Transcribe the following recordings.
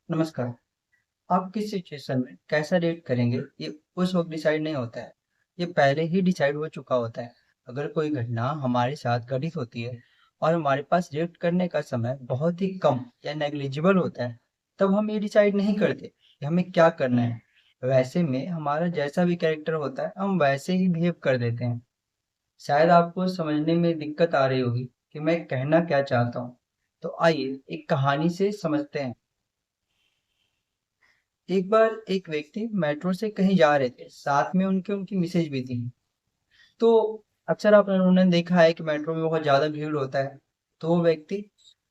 नमस्कार। आप किस सिचुएशन में कैसा रिएक्ट करेंगे, ये उस वक़्त डिसाइड नहीं होता है। ये पहले ही डिसाइड हो चुका होता है। अगर कोई घटना हमारे साथ घटित होती है और हमारे पास रिएक्ट करने का समय बहुत ही कम या नेग्लिजिबल होता है, तब हम ये डिसाइड नहीं करते कि हमें क्या करना है। वैसे में हमारा जैसा भी कैरेक्टर होता है, हम वैसे ही बिहेव कर देते हैं। शायद आपको समझने में दिक्कत आ रही होगी कि मैं कहना क्या चाहता हूँ। तो आइए एक कहानी से समझते हैं। एक बार एक व्यक्ति मेट्रो से कहीं जा रहे थे, साथ में उनके उनकी मिसेज भी थी। तो अक्सर आप उन्होंने देखा है कि मेट्रो में बहुत ज्यादा भीड़ होता है। तो वो व्यक्ति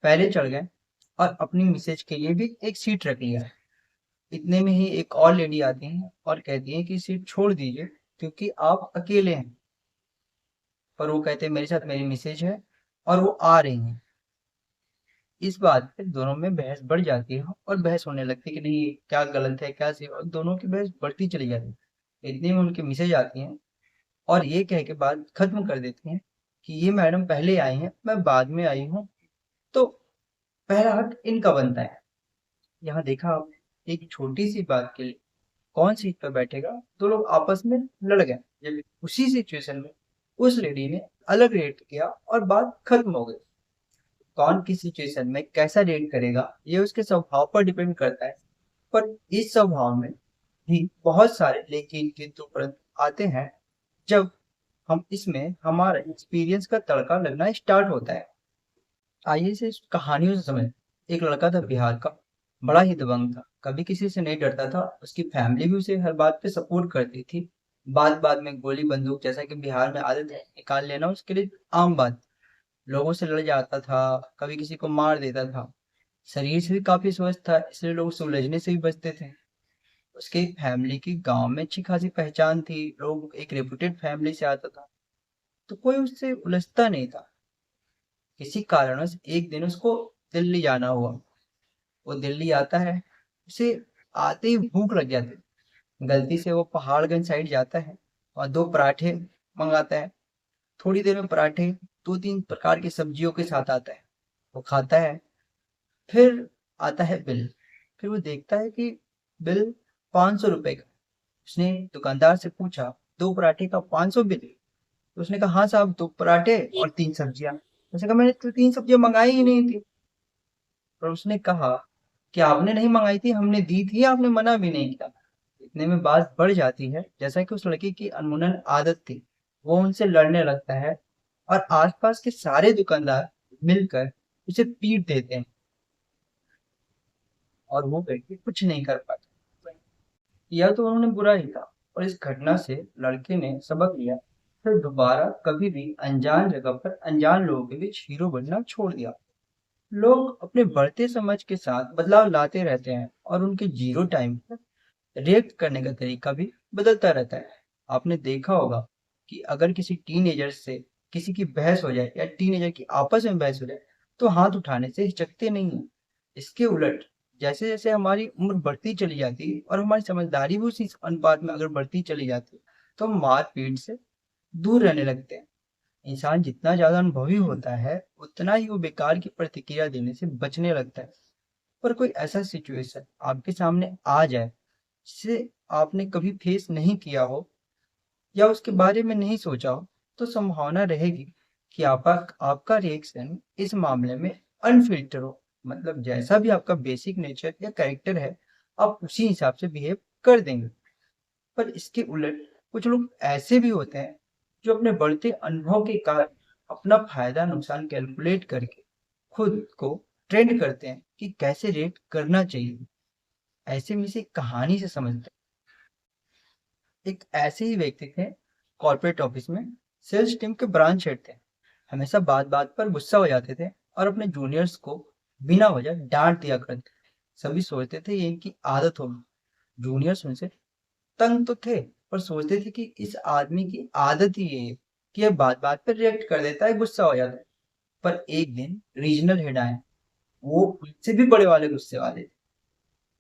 पहले चढ़ गए और अपनी मिसेज के लिए भी एक सीट रख लिया। इतने में ही एक और लेडी आती है और कहती है कि सीट छोड़ दीजिए क्योंकि आप अकेले हैं। पर वो कहते हैं मेरे साथ मेरी मिसेज है और वो आ रही हैं। इस बात पे दोनों में बहस बढ़ जाती है और बहस होने लगती है कि नहीं क्या गलत है क्या सही, और दोनों की बहस बढ़ती चली जाती है। इतने में उनकी मिसेज आती हैं और ये कह के बात खत्म कर देती हैं कि ये मैडम पहले आई हैं, मैं बाद में आई हूँ। तो पहला हक इनका बनता है। यहाँ देखा आप, एक छोटी सी बात के लिए कौन सीट पर बैठेगा, दो लोग आपस में लड़ गए। जब उसी सिचुएशन में उस लेडी ने अलग रेट किया और बात खत्म हो गई। कौन किस सिचुएशन में कैसा रेट करेगा ये उसके स्वभाव पर डिपेंड करता है। पर इस स्वभाव में भी बहुत सारे लेकिन किंतु परंतु आते हैं जब हम इसमें हमारा एक्सपीरियंस का तड़का लगना स्टार्ट होता है। आइए इसे कहानियों से समझ। एक लड़का था बिहार का, बड़ा ही दबंग था, कभी किसी से नहीं डरता था। उसकी फैमिली भी उसे हर बात पे सपोर्ट करती थी। बात बात में गोली बंदूक जैसा कि बिहार में आदत है निकाल लेना उसके लिए आम बात। लोगों से लड़ जाता था, कभी किसी को मार देता था। शरीर से भी काफी स्वस्थ था, इसलिए लोग उसे उलझने से भी बचते थे। उसके फैमिली की गांव में अच्छी खासी पहचान थी, लोग एक रेपुटेड फैमिली से आता था, तो कोई उससे उलझता नहीं था। किसी कारणवश एक दिन उसको दिल्ली जाना हुआ। वो दिल्ली आता है, उसे आते ही भूख लग जाती है। गलती से वो पहाड़गंज साइड जाता है और दो पराठे मंगाता है। थोड़ी देर में पराठे दो तीन प्रकार की सब्जियों के साथ आता है। वो खाता है, फिर आता है बिल। फिर वो देखता है कि बिल 500 रुपए का। उसने दुकानदार से पूछा, दो पराठे का 500 बिल? तो उसने कहा हाँ साहब, दो पराठे और तीन सब्जियां। उसने कहा मैंने तो तीन सब्जियां मंगाई ही नहीं थी। पर उसने कहा कि आपने नहीं मंगाई थी, हमने दी थी, आपने मना भी नहीं किया। इतने में बात बढ़ जाती है, जैसा कि उस लड़के की अनमुनन आदत थी। वो उनसे लड़ने लगता है और आसपास के सारे दुकानदार मिलकर उसे पीट देते हैं और वो व्यक्ति कुछ नहीं कर पाता। यह तो उन्होंने बुरा ही था, और इस घटना से लड़के ने सबक लिया। फिर दोबारा कभी भी अनजान जगह पर अनजान लोगों के बीच हीरो बनना छोड़ दिया। लोग अपने बढ़ते समझ के साथ बदलाव लाते रहते हैं और उनके जीरो टाइम पर रिएक्ट करने का तरीका भी बदलता रहता है। आपने देखा होगा कि अगर किसी टीनेजर से किसी की बहस हो जाए या टीनेजर की आपस में बहस हो जाए, तो हाथ उठाने से हिचकते नहीं हैं। इसके उलट जैसे जैसे हमारी उम्र बढ़ती चली जाती है और हमारी समझदारी भी उसी अनुपात में अगर बढ़ती चली जाती है, तो हम मारपीट से दूर रहने लगते हैं। इंसान जितना ज्यादा अनुभवी होता है, उतना ही वो बेकार की प्रतिक्रिया देने से बचने लगता है। पर कोई ऐसा सिचुएशन आपके सामने आ जाए जिसे आपने कभी फेस नहीं किया हो या उसके बारे में नहीं सोचा हो, तो संभावना रहेगी कि आपका आपका रिएक्शन इस मामले में अनफिल्टर हो। मतलब जैसा भी आपका बेसिक नेचर या कैरेक्टर है, आप उसी हिसाब से बिहेव कर देंगे। पर इसके उलट कुछ लोग ऐसे भी होते हैं जो अपने बढ़ते अनुभव के कारण अपना फायदा नुकसान कैलकुलेट करके खुद को ट्रेंड करते हैं कि कैसे रेट करना चाहिए। ऐसे में से कहानी से समझते हैं। एक ऐसे ही व्यक्ति थे, कॉर्पोरेट ऑफिस में सेल्स टीम के ब्रांच हेड थे। हमेशा बात बात पर गुस्सा हो जाते थे और अपने जूनियर्स को बिना वजह डांट दिया करते थे। सभी सोचते थे ये इनकी आदत होगी। जूनियर्स उनसे तंग तो थे, पर सोचते थे कि इस आदमी की आदत ही ये है कि यह बात बात पर रिएक्ट कर देता है, गुस्सा हो जाता है। पर एक दिन रीजनल हेड आए, वो उनसे भी बड़े वाले गुस्से वाले थे।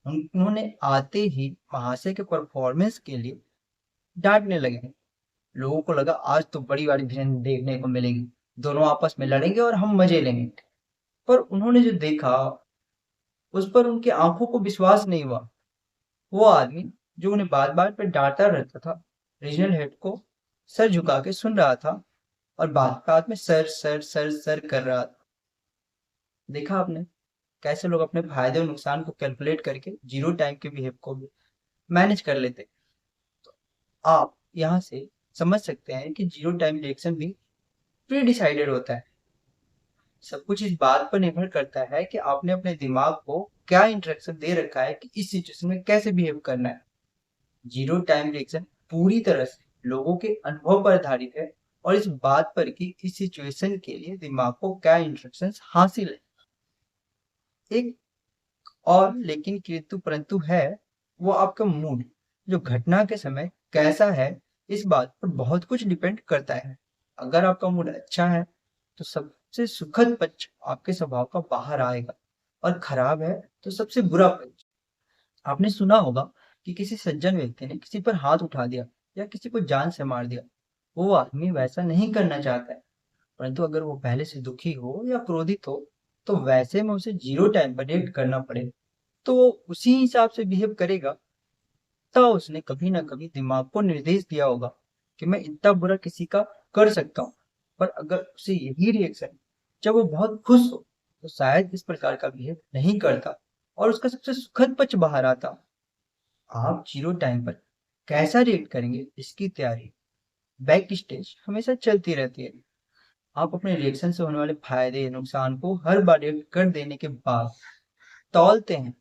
उन्होंने आते ही महाशय के परफॉर्मेंस के लिए डांटने लगे। लोगों को लगा आज तो बड़ी वाली भिड़ंत देखने को मिलेगी, दोनों आपस में लड़ेंगे और हम मजे लेंगे। पर उन्होंने जो देखा उस पर उनकी आंखों को विश्वास नहीं हुआ। वो आदमी जो उन्हें बार बार पर डांटता रहता था, रीजनल हेड को सर झुका के सुन रहा था और बात बात में सर सर सर सर कर रहा था। देखा आपने कैसे लोग अपने फायदे और नुकसान को कैलकुलेट करके जीरो टाइम के बिहेव को भी मैनेज कर लेते। आप यहाँ से समझ सकते हैं कि जीरो टाइम रिएक्शन भी प्री डिसाइडेड होता है। सब कुछ इस बात पर निर्भर करता है कि आपने अपने दिमाग को क्या इंस्ट्रक्शन दे रखा है कि इस सिचुएशन में कैसे बिहेव करना है। जीरो टाइम रिएक्शन पूरी तरह से लोगों के अनुभव पर आधारित है और इस बात पर कि इस सिचुएशन के लिए दिमाग को क्या इंस्ट्रक्शंस हासिल है। एक और लेकिन किंतु परंतु है, वो आपका मूड जो घटना के समय कैसा है, इस बात पर बहुत कुछ डिपेंड करता है। अगर आपका मूड अच्छा है तो सबसे सुखद पक्ष आपके स्वभाव का बाहर आएगा और खराब है तो सबसे बुरा पक्ष। आपने सुना होगा कि किसी सज्जन व्यक्ति ने किसी पर हाथ उठा दिया या किसी को जान से मार दिया। वो आदमी वैसा नहीं करना चाहता है, परंतु अगर वो पहले से दुखी हो या क्रोधित हो तो वैसे में उसे जीरो टाइम पर रिएक्ट करना पड़े तो वो उसी हिसाब से बिहेव करेगा। तो उसने कभी ना कभी दिमाग को निर्देश दिया होगा कि मैं इतना बुरा किसी का कर सकता हूँ। पर अगर उसे यही रिएक्शन जब वो बहुत खुश हो तो शायद इस प्रकार का बिहेव नहीं करता और उसका सबसे सुखद पक्ष बाहर आता। आप जीरो टाइम पर कैसा रिएक्ट करेंगे इसकी तैयारी बैक स्टेज हमेशा चलती रहती है। आप अपने रिएक्शन से होने वाले फायदे नुकसान को हर बार रिएक्ट कर देने के बाद तौलते हैं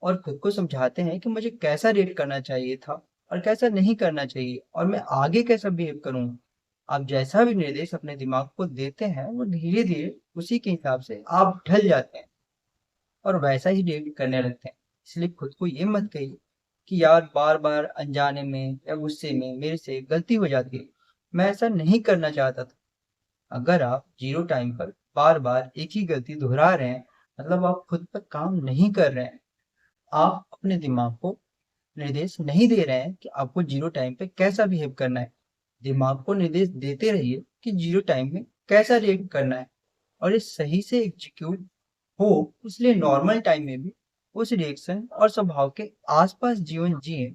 और खुद को समझाते हैं कि मुझे कैसा रिएक्ट करना चाहिए था और कैसा नहीं करना चाहिए और मैं आगे कैसा बिहेव करूंगा। आप जैसा भी निर्देश अपने दिमाग को देते हैं वो धीरे धीरे उसी के हिसाब से आप ढल जाते हैं और वैसा ही रिएक्ट करने लगते हैं। इसलिए खुद को ये मत कहिए कि यार बार बार अनजाने में या गुस्से में मेरे से गलती हो जाती है, मैं ऐसा नहीं करना चाहता था। अगर आप जीरो टाइम पर बार बार एक ही गलती दोहरा रहे हैं मतलब आप खुद पर काम नहीं कर रहे हैं। आप अपने दिमाग को निर्देश नहीं दे रहे हैं कि आपको जीरो टाइम पे कैसा बिहेव करना है। दिमाग को निर्देश देते रहिए कि जीरो टाइम में कैसा रिएक्ट करना है और ये सही से एग्जीक्यूट हो। इसलिए नॉर्मल टाइम में भी उस रिएक्शन और स्वभाव के आसपास जीवन जिए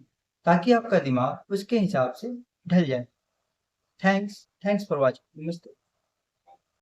ताकि आपका दिमाग उसके हिसाब से ढल जाए। Thanks for watching. नमस्ते।